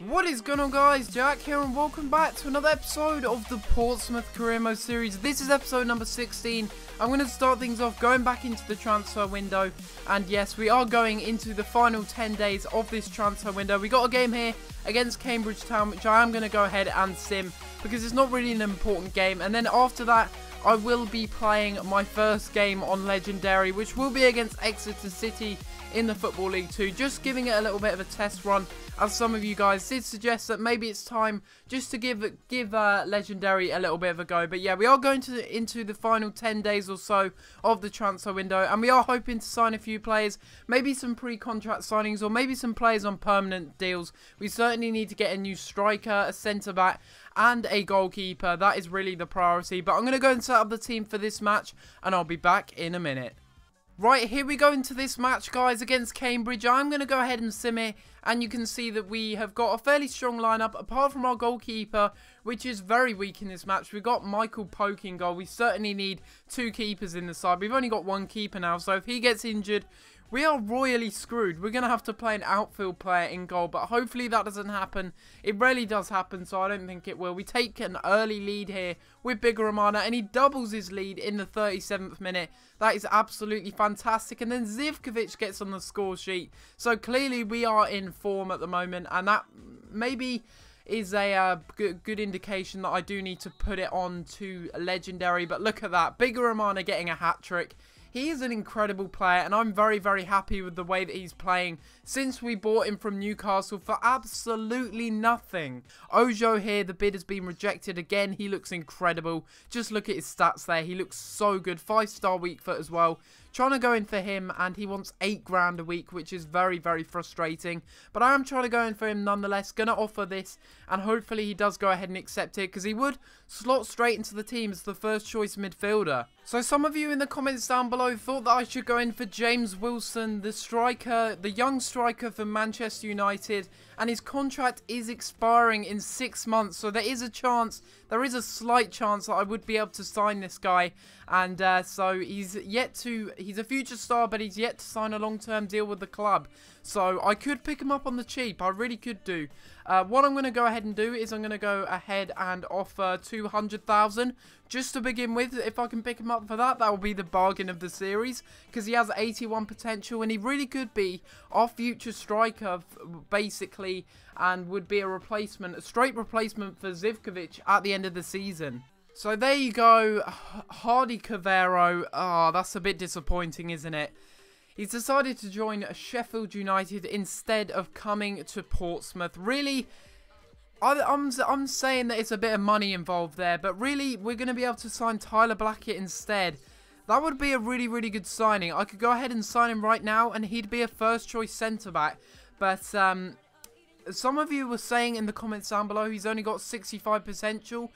What is going on, guys? Jack here and welcome back to another episode of the Portsmouth Career Mode series. This is episode number 16. I'm going to start things off going back into the transfer window, and yes, we are going into the final 10 days of this transfer window. We got a game here against Cambridge Town, which I am going to go ahead and sim because it's not really an important game, and then after that I will be playing my first game on Legendary, which will be against Exeter City in the Football League 2, just giving it a little bit of a test run, as some of you guys did suggest that maybe it's time just to give Legendary a little bit of a go. But yeah, we are going into the final 10 days or so of the transfer window, and we are hoping to sign a few players, maybe some pre-contract signings, or maybe some players on permanent deals. We certainly need to get a new striker, a centre-back, and a goalkeeper. That is really the priority. But I'm going to go and set up the team for this match, and I'll be back in a minute. Right, here we go into this match, guys, against Cambridge. I'm going to go ahead and sim it, and you can see that we have got a fairly strong lineup, apart from our goalkeeper, which is very weak in this match. We've got Michael Poke in goal. We certainly need two keepers in the side. We've only got one keeper now, so if he gets injured, we are royally screwed. We're going to have to play an outfield player in goal, but hopefully that doesn't happen. It rarely does happen, so I don't think it will. We take an early lead here with Big Romana, and he doubles his lead in the 37th minute. That is absolutely fantastic. And then Zivkovic gets on the score sheet. So clearly we are in form at the moment, and that maybe is a good indication that I do need to put it on to Legendary. But look at that, Big Romana getting a hat-trick. He is an incredible player, and I'm very, very happy with the way that he's playing since we bought him from Newcastle for absolutely nothing. Ojo here, the bid has been rejected again. He looks incredible. Just look at his stats there. He looks so good. 5-star weak foot as well. Trying to go in for him, and he wants 8 grand a week, which is very, very frustrating. But I am trying to go in for him nonetheless. Going to offer this, and hopefully he does go ahead and accept it, because he would slot straight into the team as the first choice midfielder. So some of you in the comments down below thought that I should go in for James Wilson, the striker, the young striker for Manchester United, and his contract is expiring in 6 months, so there is a chance, there is a slight chance that I would be able to sign this guy. And so he's a future star, but he's yet to sign a long-term deal with the club. So I could pick him up on the cheap, I really could do. What I'm going to go ahead and do is I'm going to go ahead and offer 200,000 just to begin with. If I can pick him up for that, that will be the bargain of the series, because he has 81 potential, and he really could be our future striker, basically, and would be a replacement, a straight replacement for Zivkovic at the end of the season. So there you go, Hardy Cavero. Oh, that's a bit disappointing, isn't it? He's decided to join Sheffield United instead of coming to Portsmouth. Really, I'm saying that it's a bit of money involved there, but really, we're going to be able to sign Tyler Blackett instead. That would be a really, really good signing. I could go ahead and sign him right now, and he'd be a first-choice centre-back. But some of you were saying in the comments down below he's only got 65 potential.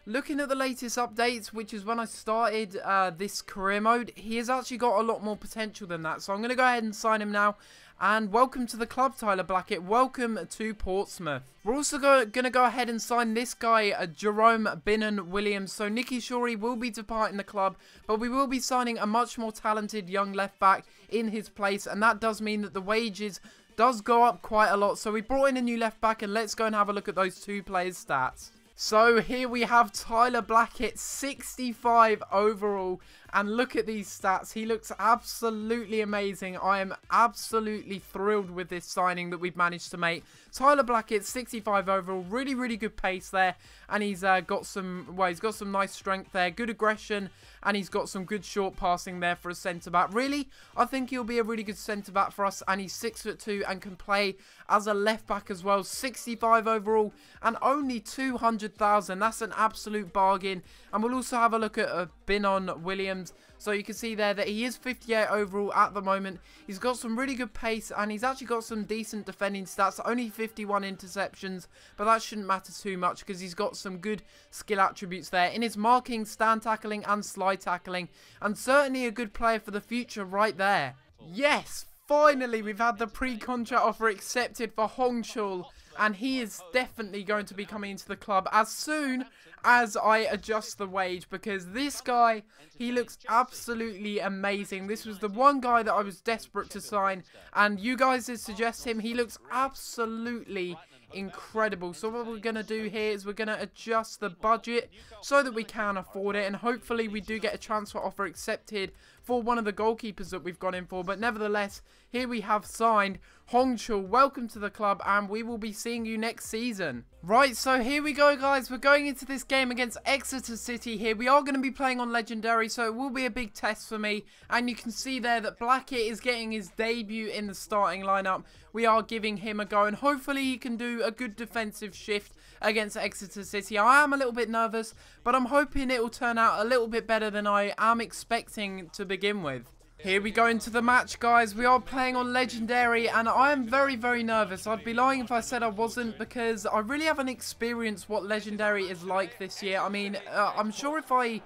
Looking at the latest updates, which is when I started this career mode, he has actually got a lot more potential than that. So I'm going to go ahead and sign him now. And welcome to the club, Tyler Blackett. Welcome to Portsmouth. We're also going to go ahead and sign this guy, Jerome Binnon-Williams. So Nicky Shorey will be departing the club, but we will be signing a much more talented young left-back in his place. And that does mean that the wages does go up quite a lot. So we brought in a new left-back, and let's go and have a look at those two players' stats. So here we have Tyler Blackett, 65 overall, and look at these stats. He looks absolutely amazing. I am absolutely thrilled with this signing that we've managed to make. Tyler Blackett, 65 overall, really, really good pace there, and he's got some nice strength there, good aggression, and he's got some good short passing there for a centre-back. Really, I think he'll be a really good centre-back for us, and he's 6'2" and can play as a left-back as well. 65 overall, and only 200,000. That's an absolute bargain. And we'll also have a look at Binnon-Williams. So you can see there that he is 58 overall at the moment. He's got some really good pace, and he's actually got some decent defending stats. Only 51 interceptions, but that shouldn't matter too much because he's got some good skill attributes there in his marking, stand tackling, and slide tackling. And certainly a good player for the future right there. Yes! Finally, we've had the pre-contract offer accepted for Hongchul, and he is definitely going to be coming into the club as soon as I adjust the wage, because this guy, he looks absolutely amazing. This was the one guy that I was desperate to sign, and you guys did suggest him. He looks absolutely incredible. So what we're going to do here is we're going to adjust the budget so that we can afford it. And hopefully we do get a transfer offer accepted for one of the goalkeepers that we've gone in for. But nevertheless, here we have signed Hongchul. Welcome to the club, and we will be seeing you next season. Right, so here we go, guys. We're going into this game against Exeter City here. We are going to be playing on Legendary, so it will be a big test for me. And you can see there that Blackett is getting his debut in the starting lineup. We are giving him a go, and hopefully he can do a good defensive shift against Exeter City. I am a little bit nervous, but I'm hoping it will turn out a little bit better than I am expecting to begin with. Here we go into the match, guys. We are playing on Legendary, and I am very, very nervous. I'd be lying if I said I wasn't, because I really haven't experienced what Legendary is like this year. I mean, I'm sure if I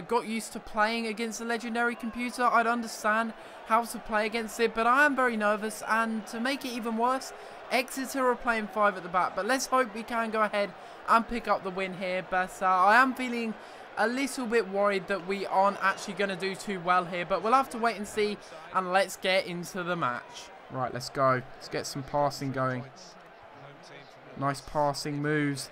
got used to playing against a Legendary computer, I'd understand how to play against it, but I am very nervous, and to make it even worse, Exeter are playing 5 at the back. But let's hope we can go ahead and pick up the win here. But I am feeling a little bit worried that we aren't actually going to do too well here, but we'll have to wait and see, and let's get into the match. Right, let's go. Let's get some passing going. Nice passing moves.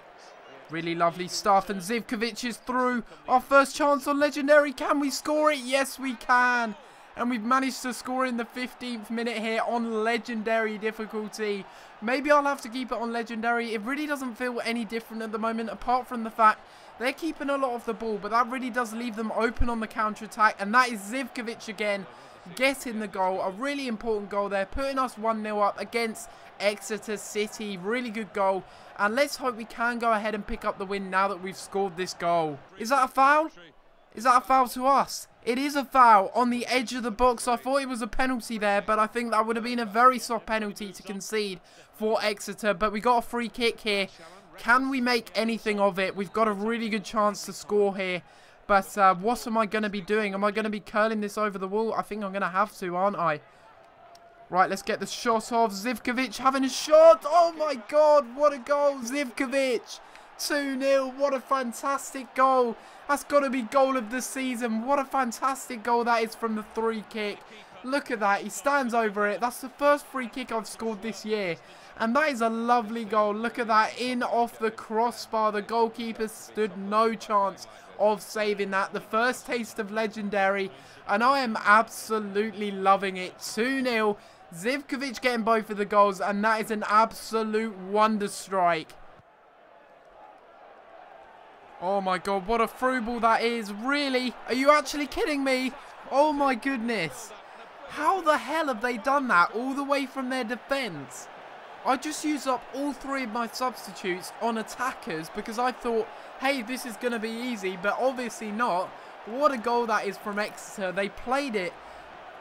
Really lovely stuff, and Zivkovic is through. Our first chance on Legendary. Can we score it? Yes, we can. And we've managed to score in the 15th minute here on Legendary difficulty. Maybe I'll have to keep it on Legendary. It really doesn't feel any different at the moment, apart from the fact they're keeping a lot of the ball, but that really does leave them open on the counter-attack. And that is Zivkovic again getting the goal. A really important goal there, putting us 1-0 up against Exeter City. Really good goal. And let's hope we can go ahead and pick up the win now that we've scored this goal. Is that a foul? Is that a foul to us? It is a foul on the edge of the box. I thought it was a penalty there, but I think that would have been a very soft penalty to concede for Exeter. But we got a free kick here. Can we make anything of it? We've got a really good chance to score here. But what am I going to be doing? Am I going to be curling this over the wall? I think I'm going to have to, aren't I? Right, let's get the shot off. Zivkovic having a shot. Oh my God, what a goal. Zivkovic. 2-0. What a fantastic goal. That's got to be goal of the season. What a fantastic goal that is from the free kick. Look at that. He stands over it. That's the first free kick I've scored this year. And that is a lovely goal. Look at that. In off the crossbar. The goalkeeper stood no chance of saving that. The first taste of Legendary. And I am absolutely loving it. 2-0. Zivkovic getting both of the goals. And that is an absolute wonder strike. Oh my God, what a through ball that is. Really? Are you actually kidding me? Oh my goodness. How the hell have they done that all the way from their defence? I just used up all 3 of my substitutes on attackers because I thought, hey, this is going to be easy, but obviously not. What a goal that is from Exeter. They played it.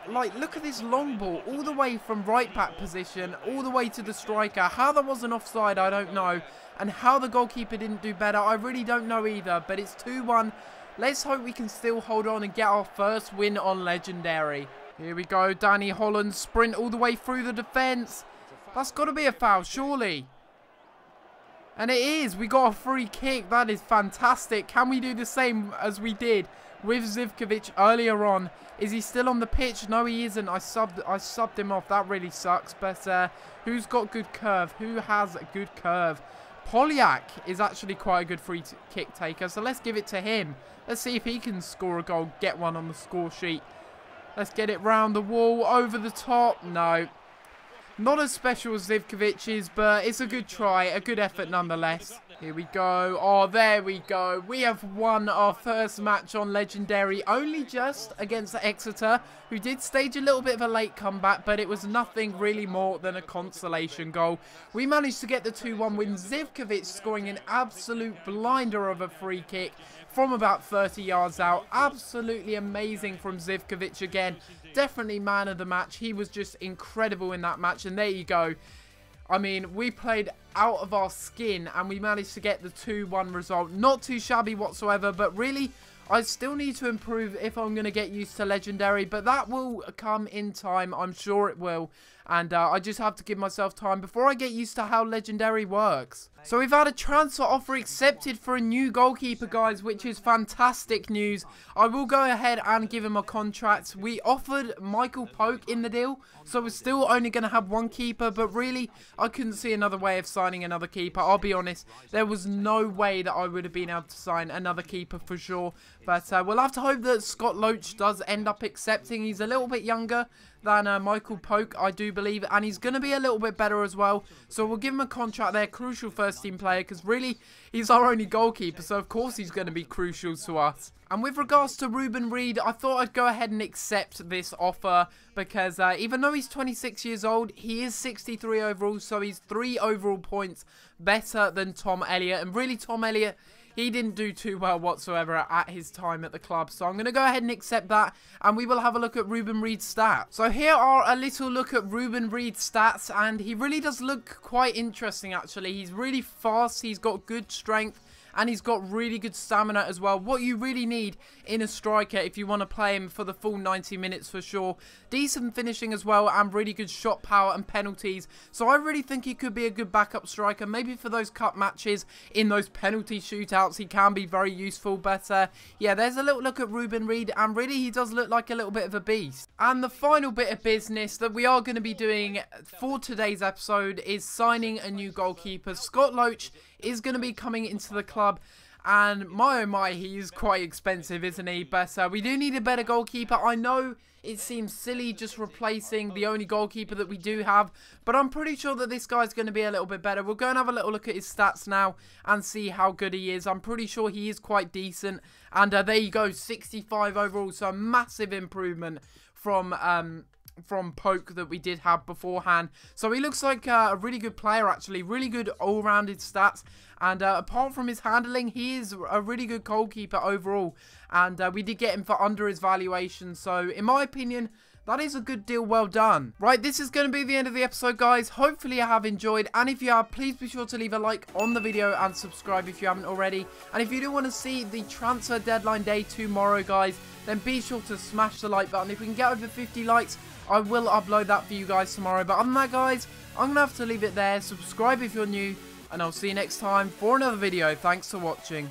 Like, look at this long ball all the way from right back position all the way to the striker. How that wasn't offside, I don't know. And how the goalkeeper didn't do better, I really don't know either. But it's 2-1. Let's hope we can still hold on and get our first win on Legendary. Here we go. Danny Holland sprint all the way through the defence. That's got to be a foul, surely. And it is. We got a free kick. That is fantastic. Can we do the same as we did with Zivkovic earlier on? Is he still on the pitch? No, he isn't. I subbed him off. That really sucks. But who's got good curve? Who has a good curve? Polyak is actually quite a good free kick taker, so let's give it to him. Let's see if he can score a goal, get one on the score sheet. Let's get it round the wall, over the top. No. Not as special as Zivkovic's, but it's a good try, a good effort nonetheless. Here we go. Oh, there we go. We have won our first match on Legendary, only just against Exeter, who did stage a little bit of a late comeback, but it was nothing really more than a consolation goal. We managed to get the 2-1 win. Zivkovic scoring an absolute blinder of a free kick from about 30 yards out. Absolutely amazing from Zivkovic again. Definitely man of the match. He was just incredible in that match, and there you go. I mean, we played out of our skin and we managed to get the 2-1 result. Not too shabby whatsoever, but really, I still need to improve if I'm going to get used to Legendary, but that will come in time. I'm sure it will. And I just have to give myself time before I get used to how Legendary works. So we've had a transfer offer accepted for a new goalkeeper, guys, which is fantastic news. I will go ahead and give him a contract. We offered Michael Poke in the deal, so we're still only going to have one keeper. But really, I couldn't see another way of signing another keeper. I'll be honest, there was no way that I would have been able to sign another keeper for sure. But we'll have to hope that Scott Loach does end up accepting. He's a little bit younger than Michael Poke, I do believe, and he's going to be a little bit better as well. So we'll give him a contract there, crucial first team player, because really he's our only goalkeeper, so of course he's going to be crucial to us. And with regards to Reuben Reid, I thought I'd go ahead and accept this offer because even though he's 26 years old, he is 63 overall, so he's 3 overall points better than Tom Elliott. And really, Tom Elliott, he didn't do too well whatsoever at his time at the club. So I'm going to go ahead and accept that. And we will have a look at Reuben Reid's stats. So here are a little look at Reuben Reid's stats. And he really does look quite interesting, actually. He's really fast. He's got good strength. And he's got really good stamina as well. What you really need in a striker if you want to play him for the full 90 minutes for sure. Decent finishing as well and really good shot power and penalties. So I really think he could be a good backup striker. Maybe for those cup matches in those penalty shootouts he can be very useful. But yeah, there's a little look at Reuben Reid and really he does look like a little bit of a beast. And the final bit of business that we are going to be doing for today's episode is signing a new goalkeeper. Scott Loach is going to be coming into the club, and my oh my, he is quite expensive, isn't he? But we do need a better goalkeeper. I know it seems silly just replacing the only goalkeeper that we do have, but I'm pretty sure that this guy's going to be a little bit better. We'll go and have a little look at his stats now and see how good he is. I'm pretty sure he is quite decent, and there you go, 65 overall, so a massive improvement from Poke that we did have beforehand. So he looks like a really good player, actually. Really good all-rounded stats. And apart from his handling, he is a really good goalkeeper overall. And we did get him for under his valuation. So in my opinion, that is a good deal, well done. Right, this is going to be the end of the episode, guys. Hopefully you have enjoyed. And if you have, please be sure to leave a like on the video and subscribe if you haven't already. And if you do want to see the transfer deadline day tomorrow, guys, then be sure to smash the like button. If we can get over 50 likes, I will upload that for you guys tomorrow. But other than that, guys, I'm going to have to leave it there. Subscribe if you're new, and I'll see you next time for another video. Thanks for watching.